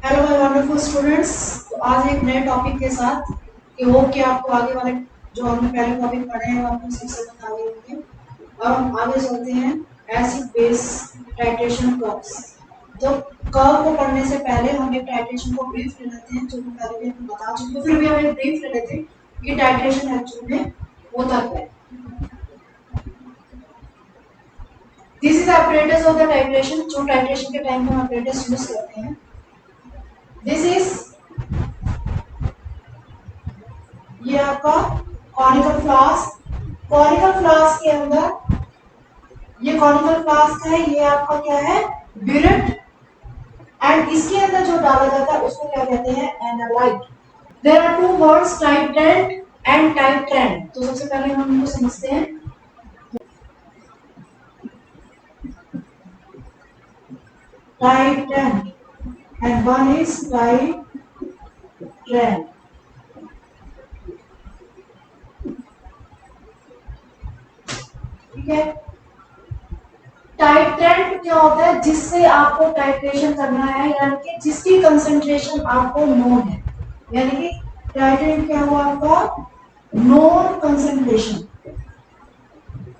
Hello my wonderful students. तो आज एक नए टॉपिक के साथ कि होप कि आपको आगे वाले जो हमने पहले टॉपिक पढ़े हैं वो आपको सही समझ आ गए होंगे। अब हम आगे चलते हैं एसिड बेस टाइट्रेशन कर्व्स। तो कर्व को पढ़ने से पहले हम एक टाइट्रेशन को ब्रीफ ले लेते हैं, जो कि पहले भी हम बता चुके हैं, फिर भी हम एक ब्रीफ ले लेते हैं कि टाइट्रेशन एक्चुअली में होता क्या है। This is apparatus of the titration, जो टाइट्रेशन के टाइम में apparatus यूज करते हैं। दिस इज ये आपका कॉनिकल फ्लास्क। कॉनिकल फ्लास्क के अंदर ये कॉनिकल फ्लास्क है, ये आपका क्या है, ब्यूरेट। एंड इसके अंदर जो डाला जाता है उसको क्या कहते हैं, analyte. There are two words, titrant and titrant. तो सबसे पहले हम इनको समझते हैं। Titrant and one is titrant. ठीक है। टाइट्रेंट क्या होता है, जिससे आपको टाइट्रेशन करना है, यानी कि जिसकी कंसंट्रेशन आपको नोन है। यानी कि टाइट्रेंट क्या हुआ आपका, नोन कंसंट्रेशन।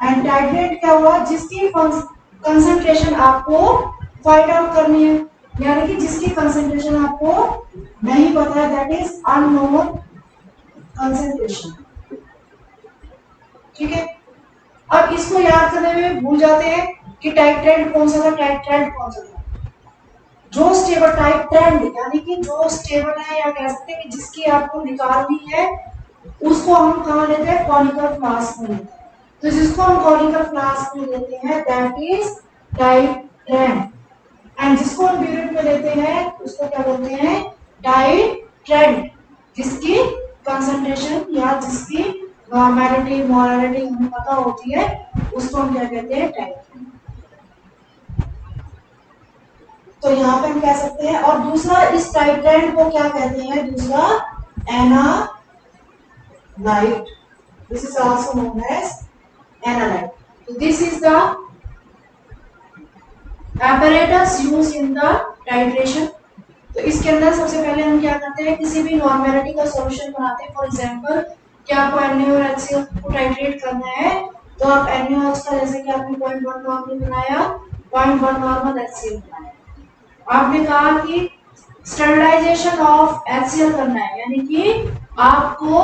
एंड टाइट्रेंट क्या हुआ, जिसकी कंसंट्रेशन आपको फाइंड आउट करनी है, यानी कि जिसकी कंसंट्रेशन आपको नहीं पता है, दैट इज अननोन कंसंट्रेशन। ठीक है। अब इसको याद करने में भूल जाते हैं कि टाइट्रेंट कौन सा था, टाइट्रेंट कौन सा था। जो स्टेबल टाइट्रेंट यानी कि जो स्टेबल है, या कह सकते हैं कि जिसकी आपको निकालनी है, उसको हम कहाँ लेते हैं, कॉनिकल फ्लास्क में लेते हैं। तो जिसको हम कॉनिकल फ्लास्क में लेते हैं दैट इज टाइट्रेंट। एंड जिसको हम ब्यूरेट में लेते हैं उसको क्या बोलते हैं, टाइट्रेंट। जिसकी कंसंट्रेशन या जिसकी नॉर्मेलिटी मोलारिटी हमें पता होती है, उसको हम क्या कहते हैं, टाइट्रेंट। तो यहाँ पे हम कह सकते हैं। और दूसरा, इस टाइट्रेंट को क्या कहते हैं, दूसरा analyte. This is also known as analyte. तो this is the apparatus used in the titration। तो इसके अंदर सबसे पहले हम क्या करते हैं, किसी भी नॉर्मेलिटी का सॉल्यूशन बनाते हैं। फॉर एग्जांपल, क्या आपको NaOH और HCl को टाइट्रेट करना है, तो आप NaOH का जैसे कि आपने 0.1 नॉर्मल बनाया, 0.1 नॉर्मल HCl बनाया। आपने कहा कि स्टैंडर्डाइजेशन ऑफ HCl करना है, यानी कि आपको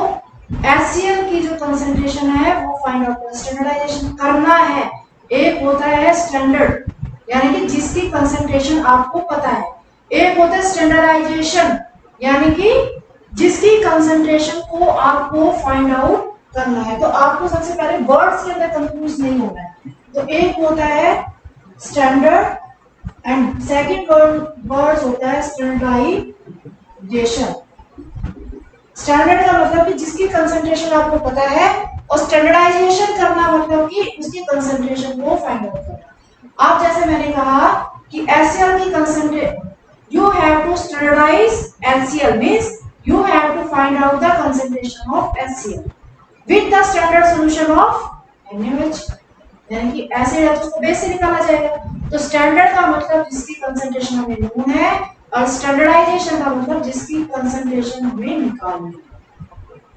HCl की जो कंसंट्रेशन है वो फाइंड आउट करना, स्टैंडर्डाइजेशन करना है। एक होता है स्टैंडर्ड, यानी कि जिसकी कंसंट्रेशन आपको पता है। एक होता है स्टैंडर्डाइजेशन, यानी कि जिसकी कंसंट्रेशन को आपको फाइंड आउट करना है। तो आपको सबसे पहले वर्ड्स के अंदर कंफ्यूज नहीं होना है। तो एक होता है स्टैंडर्ड एंड सेकंड वर्ड होता है स्टैंडर्डाइजेशन। स्टैंडर्ड का मतलब कि जिसकी कंसंट्रेशन आपको पता है, और स्टैंडर्डाइजेशन करना मतलब कि उसकी कंसंट्रेशन को फाइंड आउट करना। आप जैसे मैंने कहा कि HCl की concentration, you have to standardize HCl means you have to find out the concentration of HCl with the standard solution of NaOH। यानी कि एसिड है तो उसको बेस से निकाला जाएगा। तो स्टैंडर्ड का मतलब जिसकी कंसंट्रेशन हमें नोन है, और स्टैंडर्डाइजेशन का मतलब जिसकी कंसंट्रेशन हमें निकालनी है।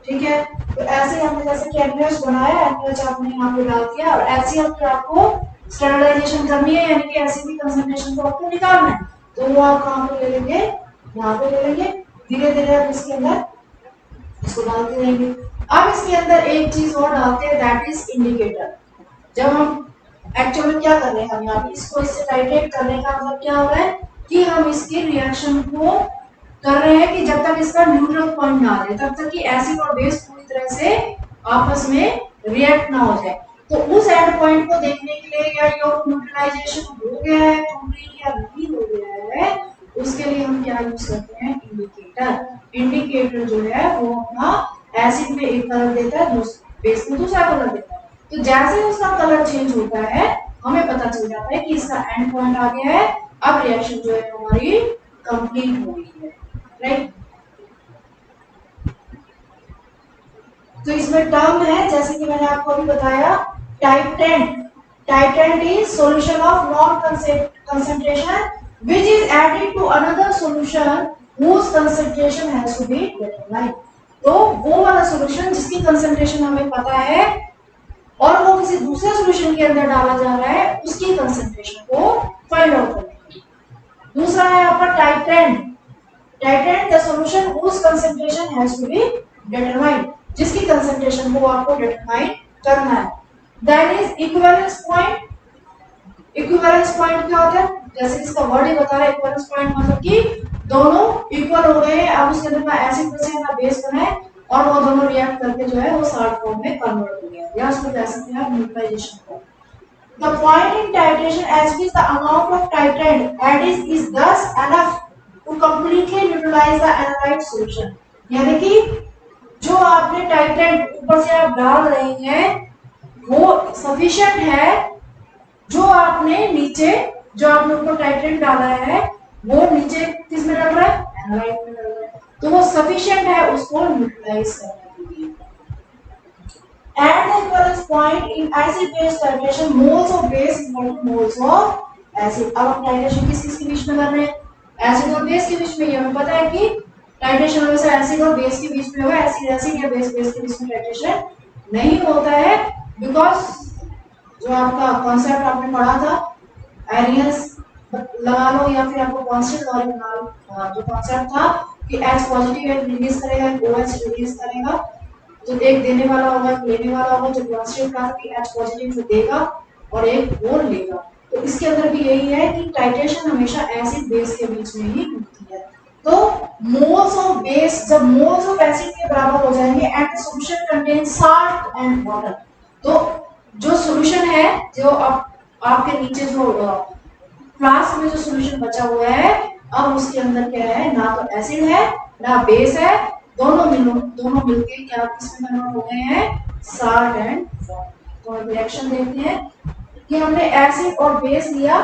ठीक है। तो ऐसे हमने जैसे कि NaOH बनाया, NaOH आपने यहाँ पे डाल दिया, और HCl की आपको स्टैंडर्डाइजेशन करनी है, यानी कि एसिड की कंसंट्रेशन को आपको निकालना है। तो वो आप कहाँ पे ले लेंगे, यहाँ पे ले लेंगे। धीरे धीरे आप इसके अंदर इसको डालते रहेंगे। अब इसके अंदर एक चीज और डालते हैं, दैट इज इंडिकेटर। जब हम एक्चुअल में क्या कर रहे हैं, हम यहाँ पे इसको इससे टाइट्रेट करने का मतलब क्या हो रहा है कि हम इसके रिएक्शन को कर रहे हैं कि जब तक इसका न्यूट्रल पॉइंट ना आ जाए, तब तक कि एसिड और बेस पूरी तरह से आपस में रिएक्ट ना हो जाए। तो उस एंड पॉइंट को देखने के लिए, या ये न्यूट्रलाइजेशन हो गया है कंप्लीट या नहीं हो गया है, उसके लिए हम क्या यूज करते हैं, इंडिकेटर। इंडिकेटर जो है वो अपना एसिड में एक कलर देता है, बेस में दूसरा कलर देता है। तो जैसे उसका कलर चेंज होता है, हमें पता चल जाता है कि इसका एंड पॉइंट आ गया है, अब रिएक्शन जो है हमारी कंप्लीट हो गई है। राइट। तो इसमें टर्म है, जैसे कि मैंने आपको अभी बताया, titrant. Titrant is solution of non concentration which is added to another solution whose concentration has to be determined. तो वो वाला सॉल्यूशन जिसकी कंसंट्रेशन हमें पता है और वो किसी दूसरे सॉल्यूशन के अंदर डाला जा रहा है, उसकी कंसंट्रेशन को फाइंड आउट करने के लिए। दूसरा है आपका titrant. Titrant the solution whose concentration has to be determined, जिसकी कंसंट्रेशन को आपको डिटरमाइन करना है। Then is equivalence point. Equivalence point क्या होता है? जैसे इसका वर्ड ही बता रहा है, इक्विवेलेंस पॉइंट मतलब कि दोनों इक्वल हो गए हैं, अब उसके अंदर ना एसिड बचे हैं ना बेस बना है, और वो दोनों रिएक्ट करके जो है वो साल्ट फॉर्म में कन्वर्ट हो गया, या उसको कह सकते हैं न्यूट्रलाइजेशन को। The point in titration as is the amount of titrant added is thus enough to completely neutralize the analyte solution। यानी कि जो आपने टाइट्रेंट ऊपर से आप डाल रहे हैं वो सफिशिएंट है, जो आपने ऊपर टाइट्रेंट डाला है वो नीचे किस में डाल रहा है? एनालाइट में डाल रहा है, तो वो सफिशिएंट है उसको न्यूट्रलाइज करने के लिए। At the equivalence point in acid-base titration, moles of base equal to moles of acid। अब हम टाइट्रेशन किस-किस के बीच में कर रहे हैं? एसिड और बेस के बीच में। ये हमें पता है कि टाइट्रेशन हमेशा एसिड और बेस के बीच में होगा, एसिड या बेस के बीच में टाइट्रेशन नहीं होता है, बिकॉज जो आपका कॉन्सेप्ट आपने पढ़ा था आयनियंस लगा लो या फिर आपको कांस्टेंट लॉ बना लो, जो कॉन्सेप्ट था कि H पॉजिटिव एक रिलीज करेगा, OH रिलीज करेगा, तो एक देने वाला होगा एक लेने वाला होगा, जो कांस्टेंट का कि H पॉजिटिव से देगा और एक और लेगा। तो इसके अंदर भी यही है कि टाइट्रेशन हमेशा एसिड बेस के बीच में ही होती है। तो मोल्स ऑफ बेस जब मोल्स ऑफ एसिड के बराबर हो जाएंगे and the solution contain salt and water, तो जो सॉल्यूशन है जो आपके नीचे जो फ्लास्क में जो सॉल्यूशन बचा हुआ है, अब उसके अंदर क्या है? ना तो एसिड है ना बेस है, दोनों मिलके क्या किसमें कन्वर्ट हो गए हैं? Salt and water. तो रिएक्शन देखते हैं कि हमने एसिड और बेस लिया,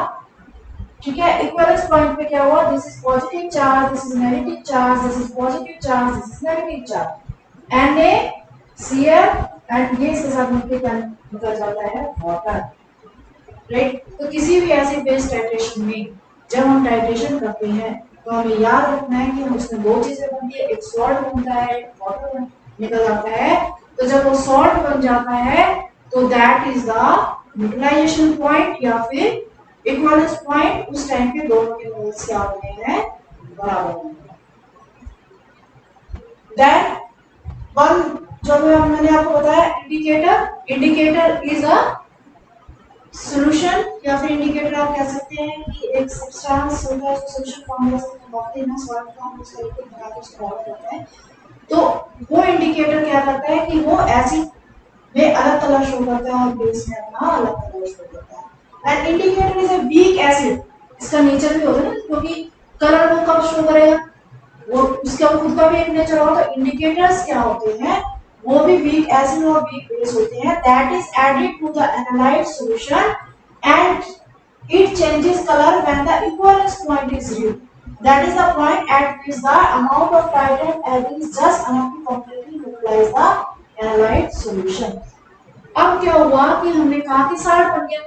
ठीक है। इक्विवेलेंस पॉइंट पे क्या हुआ? This is positive charge, this is negative charge, this is positive charge, this is negative charge, NaCl and ये इसके साथ मिलकर क्या निकल जाता है? Water, right. तो किसी भी एसिड बेस टाइट्रेशन में जब हम टाइट्रेशन करते हैं तो हमें याद रखना है कि उसमें दो चीजें बनती है, एक सॉल्ट बनता है, एक वाटर निकल जाता है। तो जब वो सॉल्ट बन जाता है तो that is the neutralization point या फिर इक्विवेलेंस पॉइंट। उस टाइम पे दोनों के मोल्स क्या होते हैं? बराबर होते हैं। दैट वन जो मैंने आपको बताया इंडिकेटर इज अ सॉल्यूशन, या फिर इंडिकेटर आप कह सकते हैं कि एक सब्सटेंस होता है उसको सॉल्यूशन फॉर्म में रखते हैं, सॉल्ट फॉर्म उसका लिक्विड बना के उसको बाहर करते हैं। तो वो इंडिकेटर क्या करता है कि वो एसिड में अलग कलर शो करता है और बेस में अपना अलग कलर शो करता है। And indicator is a weak acid, इसका नेचर भी होता है ना, क्योंकि कलर वो कब शो करेगा? वो उसका खुद का भी एक नेचर होगा। तो इंडिकेटर्स क्या होते हैं? वो भी वीक एसिड और वीक बेस होते हैं, that is added to the analyte solution and it changes color when the equivalence point is reached. That is the point at which the amount of titrant added is just enough to completely neutralize the analyte solution। अब क्या हुआ कि हमने कहा कि salt बन गया,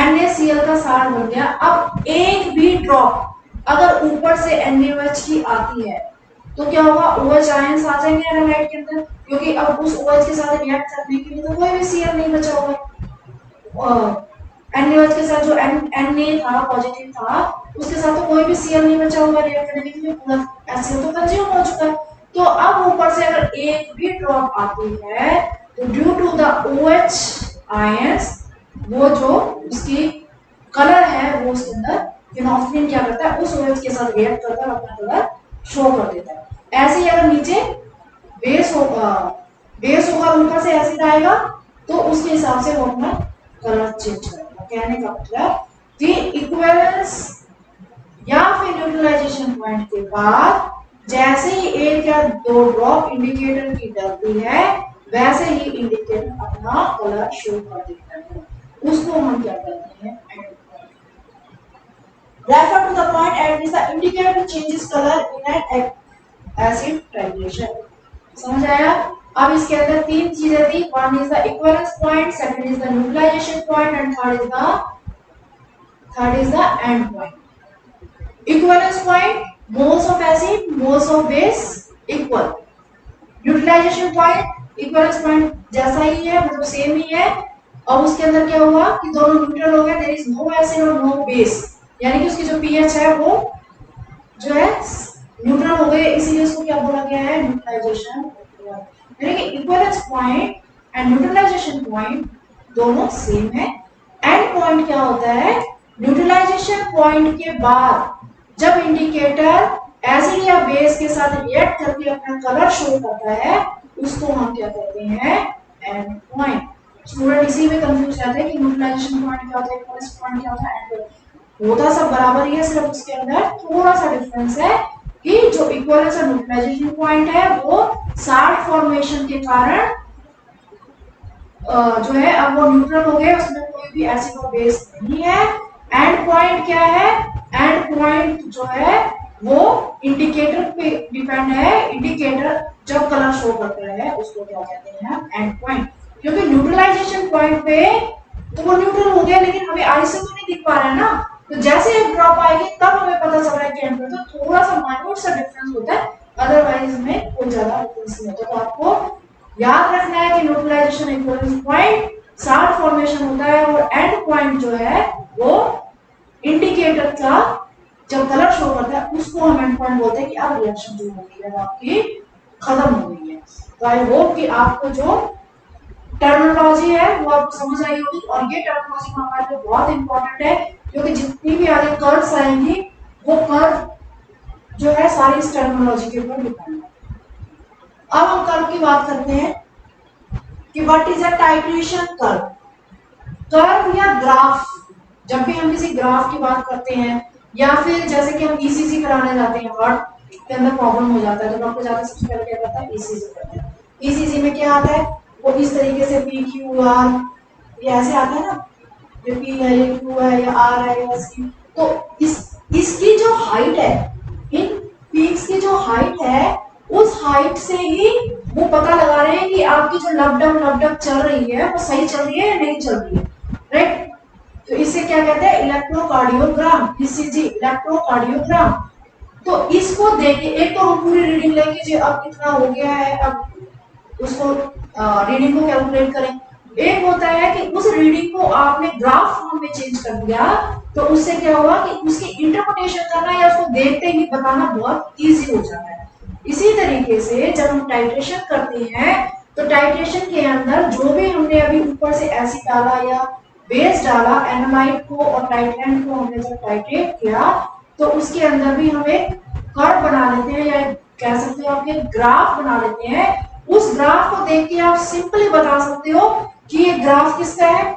NaCl का साल्ट बन गया। अब एक भी ड्रॉप अगर ऊपर से NaOH की आती है तो क्या होगा? OH आयंस आ जाएंगे एनालाइट के अंदर, क्योंकि अब उस OH के साथ रिएक्ट करने के लिए तो कोई भी Cl नहीं बचा होगा। NaOH के साथ जो Na था पॉजिटिव था उसके साथ तो कोई भी Cl नहीं बचा होगा रिएक्ट करने के लिए, पूरा HCl तो कंज्यूम हो चुका है। तो अब ऊपर से अगर एक भी ड्रॉप आती है तो due to the OH ions वो जो उसकी कलर है वो उसके अंदर फिनोल्फिन क्या करता है? उस OH के साथ रिएक्ट करता है, अपना कलर शो कर देता है। ऐसे ही अगर नीचे बेस होगा ऊपर से एसिड आएगा तो उसके हिसाब से वो अपना कलर चेंज करेगा। कहने का मतलब कि इक्विवेलेंस या फिर न्यूट्रलाइजेशन पॉइंट के बाद जैसे ही एक या दो ड्रॉप इंडिकेटर की डलती है वैसे ही इंडिकेटर अपना कलर शो कर देता है, उसको हम क्या कहते हैं? refer to the point at which the indicator changes color in an acid titration। समझ आया? अब इसके अंदर तीन चीजें थी, one is the equivalence point, second is the neutralization point and third is the end point. Equivalence point, moles of acid, moles of base equal. Neutralization point, equivalence point जैसा ही है, मतलब सेम ही है। और उसके अंदर क्या हुआ कि दोनों न्यूट्रल हो गए, देयर इज नो एसिड और नो बेस, यानी कि उसकी जो पीएच है वो जो है न्यूट्रल हो गए, इसीलिए उसको क्या बोला गया है, न्यूट्रलाइजेशन। यानी कि equivalence point and neutralization point दोनों सेम है। एंड पॉइंट क्या होता है, न्यूट्रलाइजेशन पॉइंट के बाद जब इंडिकेटर एसिड या बेस के साथ रिएक्ट करके अपना कलर शो करता है, उसको हम क्या कहते हैं, एंड पॉइंट। स्टूडेंट इसी में कंफ्यूज रहते हैं कि न्यूट्रलाइजेशन पॉइंट क्या होता है, इक्विवेलेंस पॉइंट क्या होता है, एंड होता सब बराबर ही है, सिर्फ उसके अंदर थोड़ा सा डिफरेंस है कि जो इक्विवेलेंस और न्यूट्रलाइजेशन पॉइंट है वो साल्ट फॉर्मेशन के कारण जो है अब वो न्यूट्रल हो गए, उसमें कोई भी एसिड और बेस नहीं है। एंड पॉइंट क्या है, एंड पॉइंट जो है वो इंडिकेटर पे डिपेंड है, इंडिकेटर जब कलर शो करता है उसको क्या कहते हैं, एंड पॉइंट। क्योंकि न्यूट्रलाइजेशन पॉइंट पे तो वो न्यूट्रल हो गया, लेकिन हमें आई से तो नहीं दिख पा रहा है ना, तो जैसे एक ड्रॉप आएगी तब हमें पता चल रहा है कि एंड पॉइंट, तो थोड़ा सा माइन्यूट सा डिफरेंस होता है, अदरवाइज में कोई ज्यादा डिफरेंस नहीं होता। तो आपको याद रखना है कि neutralization equivalence point salt formation होता है, और एंड पॉइंट जो है वो इंडिकेटर का जब कलर शो करता है उसको हम एंड पॉइंट बोलते हैं कि अब रिएक्शन जो हो गई है आपकी खत्म हो गई है। तो आई होप कि आपको जो टर्मिनोलॉजी है वो आपको समझ आई होगी, और ये टर्मिनोलॉजी हमारे लिए बहुत इंपॉर्टेंट है, क्योंकि जितनी भी आगे कर्व्स आएंगी वो कर्व जो है सारी इस टर्मिनोलॉजी के ऊपर डिपेंड है। अब हम कर्व की बात करते हैं कि what is a titration curve. Curve या ग्राफ, जब भी हम किसी ग्राफ की बात करते हैं, या फिर जैसे कि हम ईसीजी कराने जाते हैं, हार्ट के अंदर प्रॉब्लम हो जाता है तो डॉक्टर जाकर सबसे पहले क्या करता है, ईसीजी करता है। ईसीजी में क्या आता है, वो इस तरीके से पी क्यू आर ये ऐसे आता है ना, ये पी है, ये क्यू है, ये आर है, ये सी। तो इसकी जो हाइट है, इन पीक्स की जो हाइट है, उस हाइट से ही वो पता लगा रहे हैं कि आपकी जो लबडब चल रही है वो सही चल रही है या नहीं चल रही है, राइट। तो इसे क्या कहते हैं, इलेक्ट्रोकार्डियोग्राम, ईसीजी इलेक्ट्रोकार्डियोग्राम। तो इसको देखे, एक तो हम पूरी रीडिंग लेंगे जी अब कितना हो गया है, अब उसको रीडिंग को कैलकुलेट करें। एक होता है कि उस रीडिंग को आपने ग्राफ फॉर्म में चेंज कर दिया, तो उससे क्या हुआ कि उसकी इंटरप्रिटेशन करना या उसको देखते ही बताना बहुत इजी हो जाता है। इसी तरीके से जब हम टाइट्रेशन करते हैं, तो टाइट्रेशन के अंदर जो भी हमने अभी ऊपर से एसिड डाला या बेस डाला, एनालाइट को और टाइट्रेंट को हमने जब टाइट्रेट किया, तो उसके अंदर भी हम एक कर्व बना लेते हैं, या कह सकते हो आप एक ग्राफ बना लेते हैं। उस ग्राफ को देख के आप सिंपली बता सकते हो कि ये ग्राफ किसका है,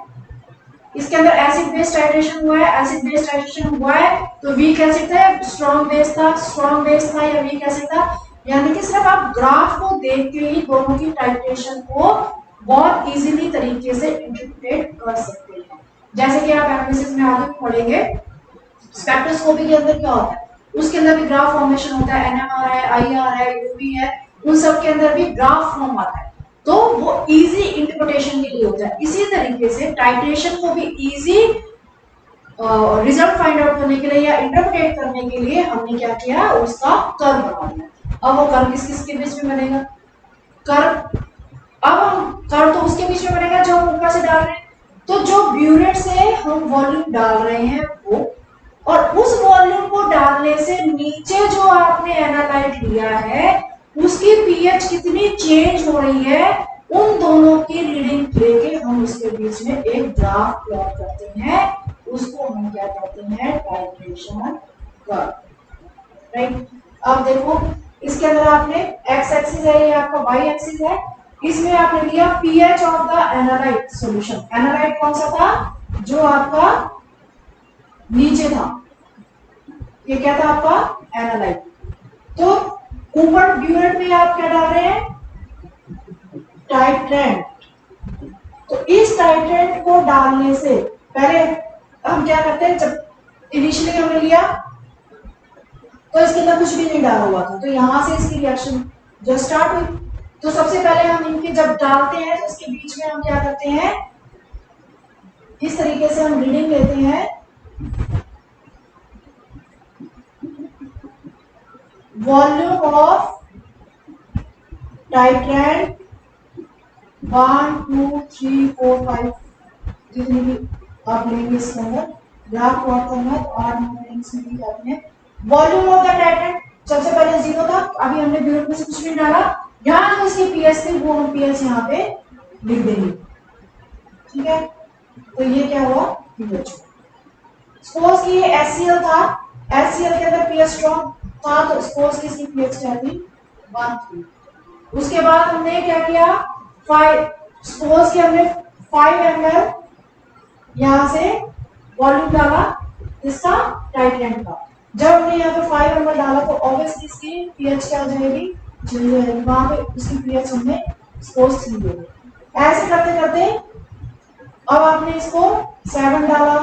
इसके अंदर एसिड बेस टाइट्रेशन हुआ है, एसिड बेस टाइट्रेशन हुआ है, तो वीक एसिड था, स्ट्रॉन्ग बेस था, स्ट्रॉन्ग बेस था या वीक एसिड था। यानी कि सिर्फ आप ग्राफ को देख के ही दोनों की टाइट्रेशन को बहुत इजीली तरीके से इंटरप्रेट कर सकते हैं। जैसे कि आप एनालिसिस में आगे पढ़ेंगे, स्पेक्ट्रोस्कोपी के अंदर क्या होता है, उसके अंदर भी ग्राफ फॉर्मेशन होता है, एनएमआर है, आईआर है, यूवी है, उन सब के अंदर भी ग्राफ फॉर्म आता है, तो वो इजी इंटरप्रिटेशन के लिए होता है। इसी तरीके से टाइट्रेशन को भी इजी रिजल्ट फाइंड आउट करने के लिए या इंटरप्रेट करने के लिए हमने क्या किया, उसका कर्व बना दिया। अब वो कर्व किस किस के बीच में बनेगा, कर्व, अब हम कर्व तो उसके बीच में बनेगा जो हम ऊपर से डाल रहे हैं, तो जो ब्यूरेट से हम वॉल्यूम डाल रहे हैं वो, और उस वॉल्यूम को डालने से नीचे जो आपने एनालाइट लिया है उसकी पीएच कितनी चेंज हो रही है, उन दोनों की रीडिंग लेके हम उसके बीच में एक ग्राफ प्लॉट करते हैं, उसको हम क्या कहते हैं, टाइट्रेशन कर्व, राइट। अब देखो इसके अंदर आपने एक्स एक्सिस है, ये आपका वाई एक्सिस है, इसमें आपने लिया pH of the analyte solution. Analyte कौन सा था, जो आपका नीचे था, ये क्या था आपका एनालाइट। तो ऊपर ब्यूरेट में आप क्या डाल रहे हैं, टाइट्रेंट। तो इस टाइट्रेंट को डालने से पहले हम क्या करते हैं, जब इनिशियली हमने लिया तो इसके अंदर कुछ भी नहीं डाला हुआ था, तो यहां से इसकी रिएक्शन जो स्टार्ट हुई, तो सबसे पहले हम इनके जब डालते हैं तो इसके बीच में हम क्या करते हैं, इस तरीके से हम रीडिंग लेते हैं, वॉल्यूम ऑफ टाइट्रेंट 1 2 3 4 5 जितनी भी आप लेंगे इसके अंदर ग्राफ प्लॉट करना है तो 8 नंबर इसमें दी जाती है। वॉल्यूम ऑफ द टाइट्रेंट सबसे पहले 0 था, अभी हमने ब्यूट में से कुछ नहीं डाला, यहाँ जो इसकी पीएच थी वो हम पीएच यहाँ पे लिख देंगे। ठीक है, तो ये क्या हुआ पीएच। सपोज कि ये HCl था, HCl के अंदर पीएच स्ट्रॉन्ग था तो सपोज कि इसकी पीएच क्या थी 1 3। उसके बाद हमने क्या किया 5, सपोज कि हमने 5 ml यहाँ से वॉल्यूम डाला इसका टाइट्रेंट का। जब हमने यहाँ पे 5 ml डाला तो ऑब्वियसली इसकी पीएच क्या हो जाएगी, चली जाएगी, वहां पे इसकी पीएच हमने सपोज 3 दे दी। ऐसे करते करते अब आपने इसको 7 डाला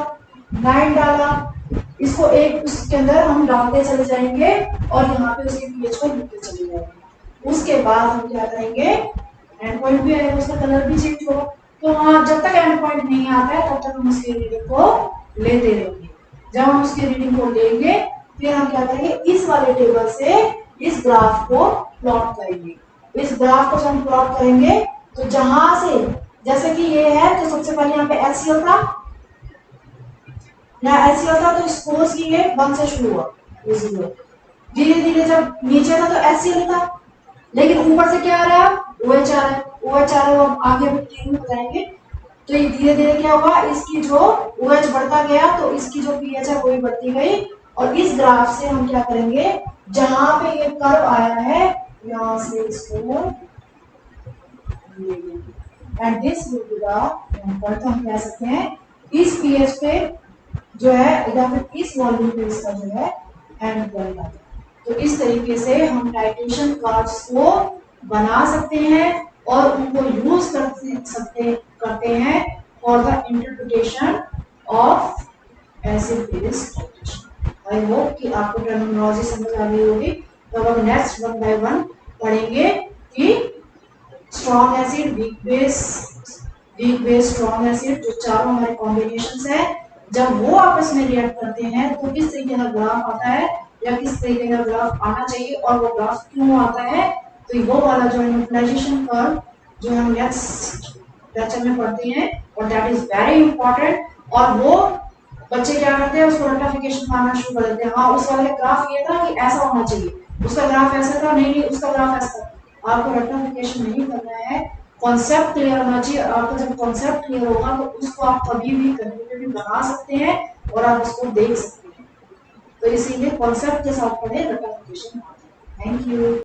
9 डाला, इसको एक उसके अंदर हम डालते चले जाएंगे और यहाँ पे उसके पीएच को लिखते चले जाएंगे। उसके बाद हम क्या करेंगे एंड पॉइंट भी आएगा, उसका कलर भी चेंज होगा। तो वहां जब तक एंड पॉइंट नहीं आता है तब तक हम उसकी रीडिंग को लेते रहेंगे। जब हम उसकी रीडिंग को लेंगे फिर हम क्या करेंगे इस वाले टेबल से इस ग्राफ को प्लॉट करेंगे। इस ग्राफ को जब हम प्लॉट करेंगे तो जहां से जैसे कि ये है तो सबसे पहले यहाँ पे HCl था, यहाँ HCl था तो सपोज कि ये 1 से शुरू हुआ, धीरे धीरे जब नीचे था तो HCl था, लेकिन ऊपर से क्या आ रहा है OH आ रहा है, OH आ रहा है, वो आगे डिटेल में बताएंगे। तो ये धीरे धीरे क्या हुआ इसकी जो OH बढ़ता गया तो इसकी जो पीएच है वो भी बढ़ती गई। और इस ग्राफ से हम क्या करेंगे जहां पे ये कर्व आया है यहाँ से इसको and this will be the हम कह सकते हैं इस पीएच पे जो है या फिर इस वॉल्यूम पे इसका जो है एंड पॉइंट आता है। तो इस तरीके से हम टाइट्रेशन कार्ड्स को बना सकते हैं और उनको यूज करते हैं for the interpretation of acid base titration. I hope कि आपको टर्मिनोलॉजी समझ आ गई होगी। तो हम नेक्स्ट 1 बाय 1 पढ़ेंगे कि strong acid weak base strong acid जो चारों हमारे कॉम्बिनेशंस है जब वो आपस में रिएक्ट करते हैं तो किस तरीके का ग्राफ आता है या किस तरीके का ग्राफ आना चाहिए और वो ग्राफ क्यों आता है। तो वो वाला जो न्यूट्रलाइजेशन कर्व जो हम नेक्स्ट लेक्चर में पढ़ते हैं और दैट इज वेरी इंपॉर्टेंट। और वो बच्चे क्या करते हैं उसको रट्टाफिकेशन मारना शुरू कर देते हैं। हाँ उस वाले ग्राफ ये था कि ऐसा होना चाहिए, उसका ग्राफ ऐसा था, नहीं उसका ग्राफ ऐसा था। आपको रट्टाफिकेशन नहीं करना है, कॉन्सेप्ट क्लियर होना चाहिए। आपका जब कॉन्सेप्ट क्लियर होगा तो उसको आप कभी भी कहीं भी बना सकते हैं और आप उसको देख सकते हैं। तो इसीलिए कॉन्सेप्ट के साथ पढ़े रट्टाफिकेशन। Thank you.